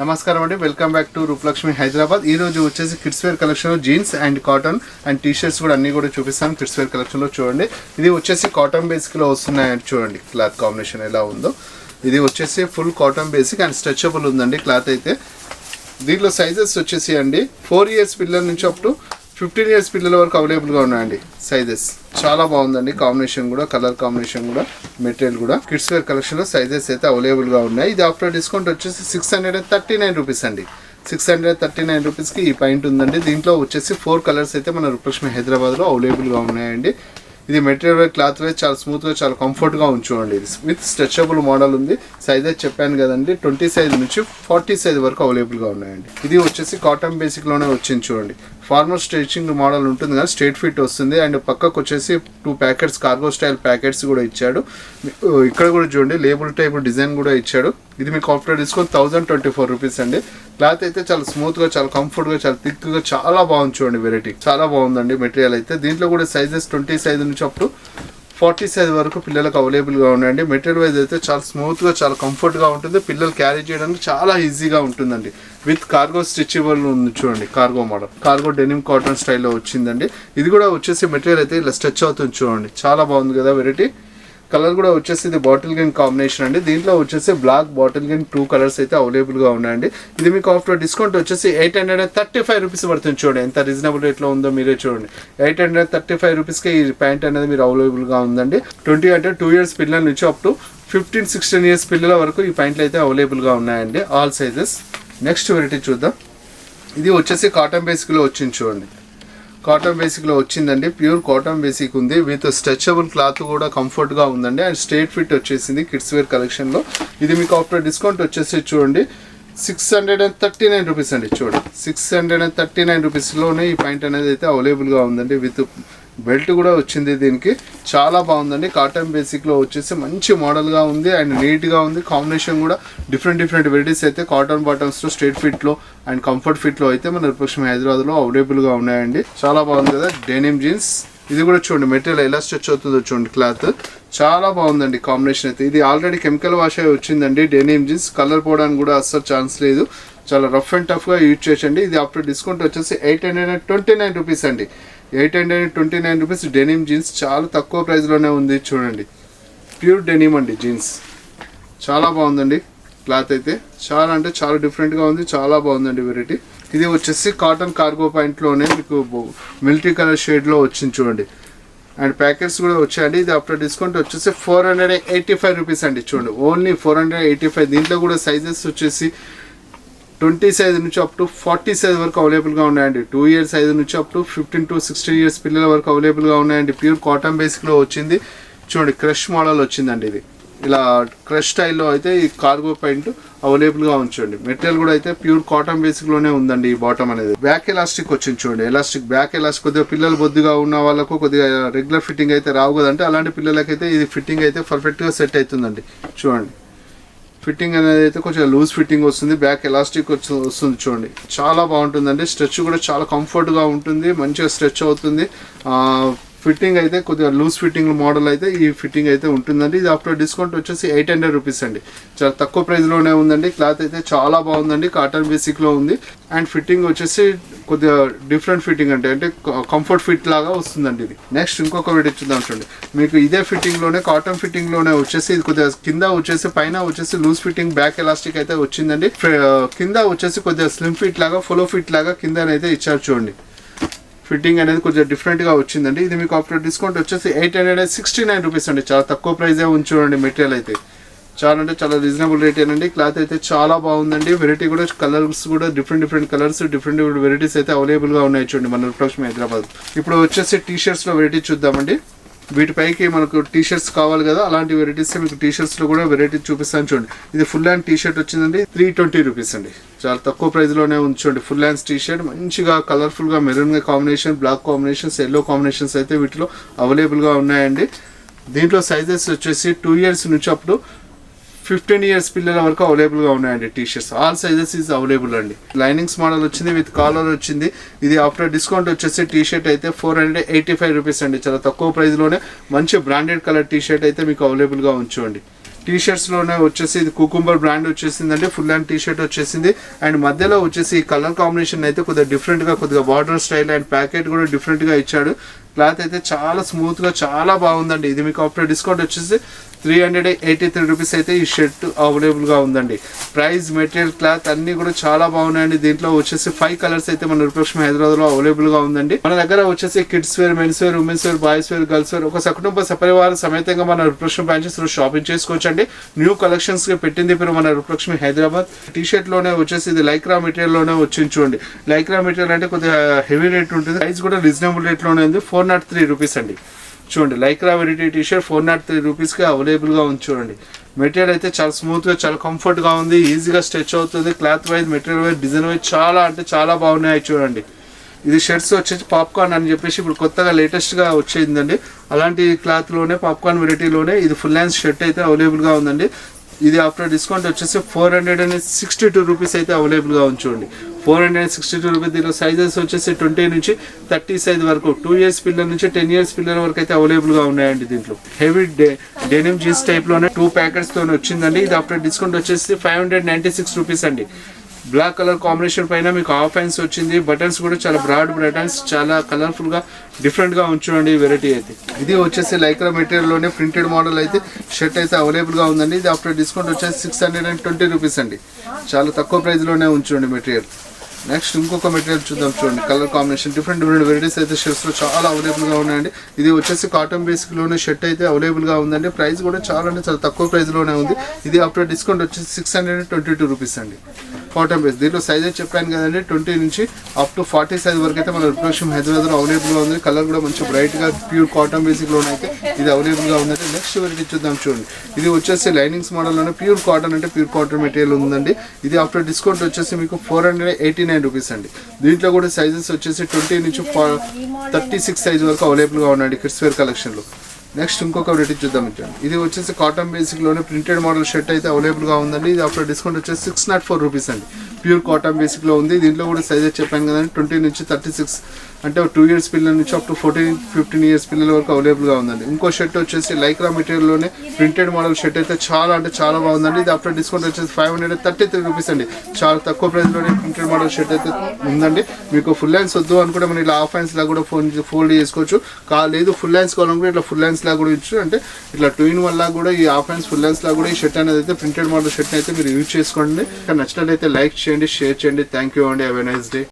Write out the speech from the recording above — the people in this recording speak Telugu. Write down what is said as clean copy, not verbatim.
నమస్కారం అండి, welcome back to Rupalakshmi Hyderabad. ఈ రోజు వచ్చేసి కిడ్స్ వేర్ కలెక్షన్ లో jeans and cotton and T shirts కూడా అన్ని కూడా చూపిస్తాను. కిడ్స్ వేర్ కలెక్షన్ లో చూడండి, ఇది వచ్చేసి కాటన్ బేసిక్ లో వస్తున్నాయి. చూడండి క్లాత్ కాంబినేషన్ ఎలా ఉందో. ఇది వచ్చేసి full cotton basic and stretchable ఉందండి క్లాత్ అయితే. దీంట్లో సైజెస్ వచ్చేసి అండి 4 years పిల్లల నుంచి అప్ టు 15 years పిల్లల వరకు అవైలబుల్గా ఉన్నాయండి సైజెస్. చాలా బాగుందండి కాంబినేషన్ కూడా, కలర్ కాంబినేషన్ కూడా, మెటీరియల్ కూడా. కిడ్స్ వేర్ కలెక్షన్లో సైజెస్ అయితే అవైలబుల్గా ఉన్నాయి. ఇది ఆఫ్టర్ డిస్కౌంట్ వచ్చేసి 639 రూపీస్ అండి. 639 రూపీస్కి ఈ పాయింట్ ఉందండి. దీంట్లో వచ్చేసి 4 కలర్స్ అయితే మన రూపలక్ష్మి హైదరాబాద్లో అవైలబుల్గా ఉన్నాయండి. ఇది మెటీరియల్ క్లాత్ వేర్ చాలా స్మూత్గా, చాలా కంఫర్ట్గా ఉంచుకోండి. ఇది విత్ స్ట్రెచబుల్ మోడల్ ఉంది. సైజెస్ చెప్పాను కదండి, 20 size నుంచి 40 size వరకు అవైలబుల్గా ఉన్నాయండి. ఇది వచ్చేసి కాటన్ బేసిక్లోనే వచ్చింది చూడండి. ఫార్మల్ స్ట్రెచింగ్ మోడల్ ఉంటుంది కదా, స్ట్రైట్ ఫిట్ వస్తుంది. అండ్ పక్కకు వచ్చేసి 2 ప్యాకెట్స్ కార్గో స్టైల్ ప్యాకెట్స్ కూడా ఇచ్చాడు. ఇక్కడ కూడా చూడండి లేబుల్ టైప్ డిజైన్ కూడా ఇచ్చాడు. ఇది మీకు ఆఫ్టర్ డిస్కౌంట్ 1024 రూపీస్ అండి. క్లాత్ అయితే చాలా స్మూత్గా, చాలా కంఫర్ట్గా, చాలా థిక్గా, చాలా బాగుంది చూడండి. వెరైటీ చాలా బాగుందండి మెటీరియల్ అయితే. దీంట్లో కూడా సైజెస్ 20 size నుంచి అప్ టు 40 size వరకు పిల్లలకు అవైలబుల్గా ఉన్నాయండి. మెటీరియల్ వైజ్ అయితే చాలా స్మూత్గా, చాలా కంఫర్ట్గా ఉంటుంది. పిల్లలు క్యారీ చేయడానికి చాలా ఈజీగా ఉంటుందండి. విత్ కార్గో స్ట్రెచబుల్ ఉంది చూడండి. Cargo model, cargo denim cotton స్టైల్లో వచ్చిందండి. ఇది కూడా వచ్చేసి మెటీరియల్ అయితే ఇలా స్ట్రెచ్ అవుతుంది చూడండి. చాలా బాగుంది కదా వెరైటీ. కలర్ కూడా వచ్చేసి ఇది బాటిల్ గ్రీన్ కాంబినేషన్ అండి. దీంట్లో వచ్చేసి బ్లాక్, బాటిల్ గ్రీన్ 2 కలర్స్ అయితే అవైలబుల్గా ఉన్నాయండి. ఇది మీకు ఆఫ్టర్ డిస్కౌంట్ వచ్చేసి 835 రూపీస్ పడుతుంది చూడండి. ఎంత రీజనబుల్ రేట్లో ఉందో మీరే చూడండి. 835 రూపీస్కి ఈ ప్యాంట్ అనేది మీరు అవైలబుల్గా ఉందండి. 20 అంటే 2 years పిల్లల నుంచి అప్ టు 15-16 years పిల్లల వరకు ఈ ప్యాంట్లు అయితే అవైలబుల్గా ఉన్నాయండి. All sizes. నెక్స్ట్ వెరైటీ చూద్దాం. ఇది వచ్చేసి కాటన్ బేసిక్లో వచ్చింది చూడండి. కాటన్ బేసిక్లో వచ్చిందండి. ప్యూర్ కాటన్ బేసిక్ ఉంది. విత్ స్ట్రెచబుల్ క్లాత్ కూడా కంఫర్ట్గా ఉందండి. అండ్ స్ట్రైట్ ఫిట్ వచ్చేసింది కిడ్స్ వేర్ కలెక్షన్లో. ఇది మీకు ఆఫ్టర్ డిస్కౌంట్ వచ్చేసి చూడండి 639 రూపీస్ అండి. చూడండి 639 రూపీస్లోనే ఈ ప్యాంట్ అనేది అయితే అవైలబుల్గా ఉందండి. విత్ బెల్ట్ కూడా వచ్చింది దీనికి. చాలా బాగుందండి. కాటన్ బేసిక్లో వచ్చేసి మంచి మోడల్గా ఉంది అండ్ నీట్గా ఉంది. కాంబినేషన్ కూడా డిఫరెంట్ వెరైటీస్ అయితే కాటన్ బాటమ్స్లో, స్ట్రైట్ ఫిట్లో అండ్ కంఫర్ట్ ఫిట్లో అయితే మన రూపలక్ష్మి హైదరాబాద్లో అవైలబుల్గా ఉన్నాయండి. చాలా బాగుంది కదా డెనిమ్ జీన్స్. ఇది కూడా చూడండి మెటీరియల్ ఎలా స్ట్రెచ్ అవుతుందో చూడండి. క్లాత్ చాలా బాగుందండి కాంబినేషన్ అయితే. ఇది ఆల్రెడీ కెమికల్ వాష్ అయి వచ్చిందండి డెనిమ్ జీన్స్. కలర్ పోవడానికి కూడా అస్సలు ఛాన్స్ లేదు. చాలా రఫ్ అండ్ టఫ్గా యూజ్ చేయండి. ఇది ఆఫ్టర్ డిస్కౌంట్ వచ్చేసి 829 రూపీస్ అండి. 829 రూపీస్ డెనిమ్ జీన్స్. చాలా తక్కువ ప్రైస్లోనే ఉంది చూడండి. ప్యూర్ డెనిమ్ అండి జీన్స్. చాలా బాగుందండి క్లాత్ అయితే. చాలా అంటే చాలా డిఫరెంట్గా ఉంది. చాలా బాగుందండి వెరైటీ. ఇది వచ్చేసి కాటన్ కార్గో ప్యాంట్లోనే మీకు మిలిటరీ కలర్ షేడ్లో వచ్చింది చూడండి. అండ్ ప్యాకెట్స్ కూడా వచ్చాయండి. ఇది ఆఫ్టర్ డిస్కౌంట్ వచ్చేసి 485 రూపీస్ అండి. చూడండి ఓన్లీ 485. దీంట్లో కూడా సైజెస్ వచ్చేసి 20 size నుంచి అప్ టు 40 size వరకు అవైలబుల్గా ఉన్నాయండి. 2 years సైజ్ నుంచి అప్ టు 15-16 years పిల్లల వరకు అవైలబుల్గా ఉన్నాయండి. ప్యూర్ కాటన్ బేసిక్లో వచ్చింది చూడండి. క్రష్ మోడల్ వచ్చిందండి. ఇది ఇలా క్రష్ స్టైల్లో అయితే ఈ కార్గో ప్యాంట్ అవైలబుల్గా ఉంచండి. మెటీరియల్ కూడా అయితే ప్యూర్ కాటన్ బేసిక్లోనే ఉందండి. ఈ బాటమ్ అనేది బ్యాక్ ఎలాస్టిక్ వచ్చింది చూడండి. Elastic, back elastic. కొద్దిగా పిల్లలు బొద్దుగా ఉన్న వాళ్ళకు కొద్దిగా రెగ్యులర్ ఫిట్టింగ్ అయితే రావు కదంటే అలాంటి పిల్లలకైతే ఇది ఫిట్టింగ్ అయితే పర్ఫెక్ట్గా సెట్ అవుతుందండి. చూడండి ఫిట్టింగ్ అనేది అయితే కొంచెం లూజ్ ఫిట్టింగ్ వస్తుంది. బ్యాక్ ఎలాస్టిక్ వస్తుంది చూడండి. చాలా బాగుంటుందండి. స్ట్రెచ్ కూడా చాలా కంఫర్ట్గా ఉంటుంది. మంచిగా స్ట్రెచ్ అవుతుంది. ఫిట్టింగ్ అయితే కొద్దిగా లూజ్ ఫిట్టింగ్ మోడల్ అయితే ఈ ఫిట్టింగ్ అయితే ఉంటుందండి. ఇది ఆఫ్టర్ డిస్కౌంట్ వచ్చేసి 800 రూపీస్ అండి. చాలా తక్కువ ప్రైస్లోనే ఉందండి. క్లాత్ అయితే చాలా బాగుందండి. కాటన్ బేసిక్లో ఉంది. అండ్ ఫిట్టింగ్ వచ్చేసి కొద్దిగా డిఫరెంట్ ఫిట్టింగ్ అంటే కంఫర్ట్ ఫిట్ లాగా వస్తుందండి ఇది. నెక్స్ట్ ఇంకొక వీడియో చూద్దాం చూడండి. మీకు ఇదే ఫిట్టింగ్లోనే, కాటన్ ఫిట్టింగ్లోనే వచ్చేసి ఇది కొద్దిగా కింద వచ్చేసి, పైన వచ్చేసి లూజ్ ఫిట్టింగ్ బ్యాక్ ఎలాస్టిక్ అయితే వచ్చిందండి. కింద వచ్చేసి కొద్దిగా స్లిమ్ ఫిట్ లాగా, ఫుల్ ఫిట్ లాగా కిందనైతే ఇచ్చారు చూడండి. ఫిట్టింగ్ అనేది కొంచెం డిఫరెంట్గా వచ్చిందండి. ఇది మీకు ఆఫ్టర్ డిస్కౌంట్ వచ్చేసి 869 రూపీస్ అండి. చాలా తక్కువ ప్రైజే ఉంచండి. మెటీరియల్ అయితే చాలా అంటే చాలా రీజనబుల్ రేట్ ఏనండి. క్లాత్ అయితే చాలా బాగుందండి. వెరైటీ కూడా, కలర్స్ కూడా డిఫరెంట్ కలర్స్, డిఫరెంట్ వెరైటీస్ అయితే అవైలబుల్గా ఉన్నాయి చూడండి మన రూపలక్ష్మి హైదరాబాద్. ఇప్పుడు వచ్చేసి టీ షర్ట్స్లో వెరైటీ చూద్దామండి. వీటిపైకి మనకు టీ షర్ట్స్ కావాలి కదా, అలాంటి వెరైటీస్ మీకు టీ షర్ట్స్లో కూడా వెరైటీ చూపిస్తాను చూడండి. ఇది ఫుల్ హ్యాండ్ టీ షర్ట్ వచ్చిందండి. 320 రూపీస్ అండి. చాలా తక్కువ ప్రైస్లోనే ఉంచండి. ఫుల్ హ్యాండ్స్ టీ షర్ట్ మంచిగా కలర్ఫుల్గా maroon combination, black combinations, yellow combinations అయితే వీటిలో అవైలబుల్గా ఉన్నాయండి. దీంట్లో సైజెస్ వచ్చేసి 2 years నుంచి అప్పుడు 15 years పిల్లల వరకు అవైలబుల్గా ఉన్నాయండి. T shirts all sizes is available అండి. లైనింగ్స్ మోడల్ వచ్చింది, విత్ కాలర్ వచ్చింది. ఇది ఆఫ్టర్ డిస్కౌంట్ వచ్చేసి టీ షర్ట్ అయితే 485 రూపీస్ అండి. చాలా తక్కువ ప్రైస్లోనే మంచి బ్రాండెడ్ కలర్ టీ షర్ట్ అయితే మీకు అవైలబుల్గా ఉంచండి. టీ షర్ట్స్ లోనే వచ్చేసి ఇది కుకుంబర్ బ్రాండ్ వచ్చేసిందండి. ఫుల్ హ్యాండ్ టీ షర్ట్ వచ్చేసింది. అండ్ మధ్యలో వచ్చేసి ఈ కలర్ కాంబినేషన్ అయితే కొద్దిగా డిఫరెంట్ గా, కొద్దిగా బార్డర్ స్టైల్ అండ్ ప్యాకెట్ కూడా డిఫరెంట్ గా ఇచ్చాడు. క్లాత్ అయితే చాలా స్మూత్ గా చాలా బాగుందండి. ఇది మీకు ఆఫ్టర్ డిస్కౌంట్ వచ్చేసి 383 రూపీస్ అయితే ఈ షర్ట్ అవైలబుల్ గా ఉందండి. ప్రైస్, మెటీరియల్, క్లాత్ అన్ని కూడా చాలా బాగున్నాయండి. దీంట్లో వచ్చేసి 5 కలర్స్ అయితే మన రూపలక్ష్మి హైదరాబాద్ లో అవైలబుల్ గా ఉందండి. మన దగ్గర వచ్చేసి kids wear, men's wear, women's wear, boys wear, girls wear ఒక కుటుంబ సపరివార సమేతంగా మన రూపలక్ష్మి బ్రాంచెస్ లో షాపింగ్ చేసుకోవచ్చండి. న్యూ కలెక్షన్స్ గా పెట్టింది ఇప్పుడు మన రూపలక్ష్మి హైదరాబాద్. టీ షర్ట్ లోనే వచ్చేసి ఇది లైక్రా మెటీరియల్ లోనే వచ్చింది చూడండి. లైక్రా మెటీరియల్ అంటే కొద్దిగా హెవీ రేట్ ఉంటుంది. ప్రైస్ కూడా రీజనబుల్ రేట్ లోనే ఉంది. 403 రూపీస్ అండి. చూడండి లైక్రా వెరైటీ టీ షర్ట్ 403 రూపీస్కి అవైలబుల్గా ఉంది. చూడండి మెటీరియల్ అయితే చాలా స్మూత్గా, చాలా కంఫర్ట్గా ఉంది. ఈజీగా స్ట్రెచ్ అవుతుంది. Cloth wise, material wise, design wise చాలా అంటే చాలా బాగున్నాయి. చూడండి ఇది షర్ట్స్ వచ్చేసి పాప్కార్న్ అని చెప్పేసి ఇప్పుడు కొత్తగా లేటెస్ట్గా వచ్చేసిందండి. అలాంటి క్లాత్లోనే పాప్కార్న్ వెరైటీలోనే ఇది ఫుల్ హ్యాండ్స్ షర్ట్ అయితే అవైలబుల్గా ఉందండి. ఇది ఆఫ్టర్ డిస్కౌంట్ వచ్చేసి 462 రూపీస్ అయితే అవైలబుల్గా ఉంది. చూడండి 462 రూపీస్. దీనిలో సైజెస్ వచ్చేసి 20 నుంచి 30 సైజ్ వరకు, 2 ఇయర్స్ పిల్లల నుంచి 10 ఇయర్స్ పిల్లల వరకు అయితే అవైలబుల్గా ఉన్నాయండి. దీంట్లో హెవీ డెనిమ్ జీన్స్ టైప్లోనే 2 ప్యాకెట్స్తో వచ్చిందండి. ఇది ఆఫ్టర్ డిస్కౌంట్ వచ్చేసి 596 రూపీస్ అండి. బ్లాక్ కలర్ కాంబినేషన్ పైన మీకు హాఫ్ హ్యాండ్స్ వచ్చింది. బటన్స్ కూడా చాలా బ్రాడ్ బటన్స్, చాలా కలర్ఫుల్ గా డిఫరెంట్ గా ఉంచండి వెరైటీ అయితే. ఇది వచ్చేసి లైక్రా మెటీరియల్ లోనే ప్రింటెడ్ మోడల్ అయితే షర్ట్ అయితే అవైలబుల్ గా ఉందండి. ఇది ఆఫ్టర్ డిస్కౌంట్ వచ్చేసి 620 రూపీస్ అండి. చాలా తక్కువ ప్రైస్ లోనే ఉంచండి మెటీరియల్. నెక్స్ట్ ఇంకొక మెటీరియల్ చూద్దాం. చూడండి కలర్ కాంబినేషన్ డిఫరెంట్ వెరైటీస్ అయితే షర్ట్స్ లో చాలా అవైలబుల్ గా ఉన్నాయండి. ఇది వచ్చేసి కాటన్ బేసిక్ లోనే షర్ట్ అయితే అవైలబుల్ గా ఉందండి. ప్రైస్ కూడా చాలా అంటే చాలా తక్కువ ప్రైస్ లోనే ఉంది. ఇది ఆఫ్టర్ డిస్కౌంట్ వచ్చేసి 622 రూపీస్ అండి. Cotton base. దీంట్లో సైజెస్ చెప్పాను కదండి, 20 నుంచి అప్ టు 40 సైజ్ వరకు అయితే మన రూపలక్ష్మి హైదరాబాద్ లో అవైలబుల్ గా ఉంది. కలర్ కూడా మంచి బ్రైట్ గా ప్యూర్ కాటన్ బేసిక్ లోనే అయితే ఇది అవైలబుల్ గా ఉందండి. నెక్స్ట్ వెరైటీ చూద్దాం. చూడండి ఇది వచ్చేసి లైనింగ్స్ మోడల్ లోనే ప్యూర్ కాటన్ అంటే ప్యూర్ కాటన్ మెటీరియల్ ఉందండి. ఇది ఆఫ్టర్ డిస్కౌంట్ వచ్చేసి మీకు 489 రూపీస్ అండి. దీంట్లో కూడా సైజెస్ వచ్చేసి 20 నుంచి 36 సైజ్ వరకు అవైలబుల్ గా ఉన్నాయండి కిడ్స్ వేర్ కలెక్షన్ లో. నెక్స్ట్ ఇంకొక వెరైటీ చూద్దాం. ఇది వచ్చేసి కాటన్ బేసిక్ లోనే ప్రింటెడ్ మోడల్ షర్ట్ అయితే అవైలబుల్ గా ఉందండి. ఇది ఆఫ్టర్ డిస్కౌంట్ వచ్చేసి 604 రూపీస్ అండి. ప్యూర్ కాటన్ బేసిక్ లో ఉంది. దీంట్లో కూడా సైజెస్ చెప్పాను కదండి, 20 నుంచి 36 అంటే 2 ఇయర్స్ పిల్లల నుంచి అప్ టు 14-15 ఇయర్స్ పిల్లల వరకు అవైలబుల్ గా ఉందండి. ఇంకో షర్ట్ వచ్చేసి లైక్రా మెటీరియల్ లోనే ప్రింటెడ్ మోడల్ షర్ట్ అయితే చాలా అంటే చాలా బాగుందండి. ఇది ఆఫ్టర్ డిస్కౌంట్ వచ్చేసి 533 రూపీస్ అండి. చాలా తక్కువ ప్రైస్ లోనే ప్రింటెడ్ మోడల్ షర్ట్ అయితే ఉందండి. మీకు ఫుల్ హ్యాండ్స్ వద్దు అనుకుంటే మనం ఇలా హాఫ్ హ్యాండ్స్ లా కూడా ఫోల్డ్ చేసుకోవచ్చు. లేదు ఫుల్ హ్యాండ్స్ కావాలనుకుంటే ఇట్లా ఫుల్ హ్యాండ్స్ లా కూడా ఇచ్చు, అంటే ఇట్లా 2-in-1 వల్ల కూడా ఈ హాఫ్ హ్యాండ్స్ ఫుల్ హ్యాండ్స్ లా కూడా ఈ షర్ట్ అనేది అయితే ప్రింటెడ్ మోడల్ షర్ట్ అయితే మీరు యూజ్ చేసుకోండి. నచ్చినట్లయితే లైక్ చేయండి, షేర్ చేయండి. థ్యాంక్ యూ అండి. Have a nice day.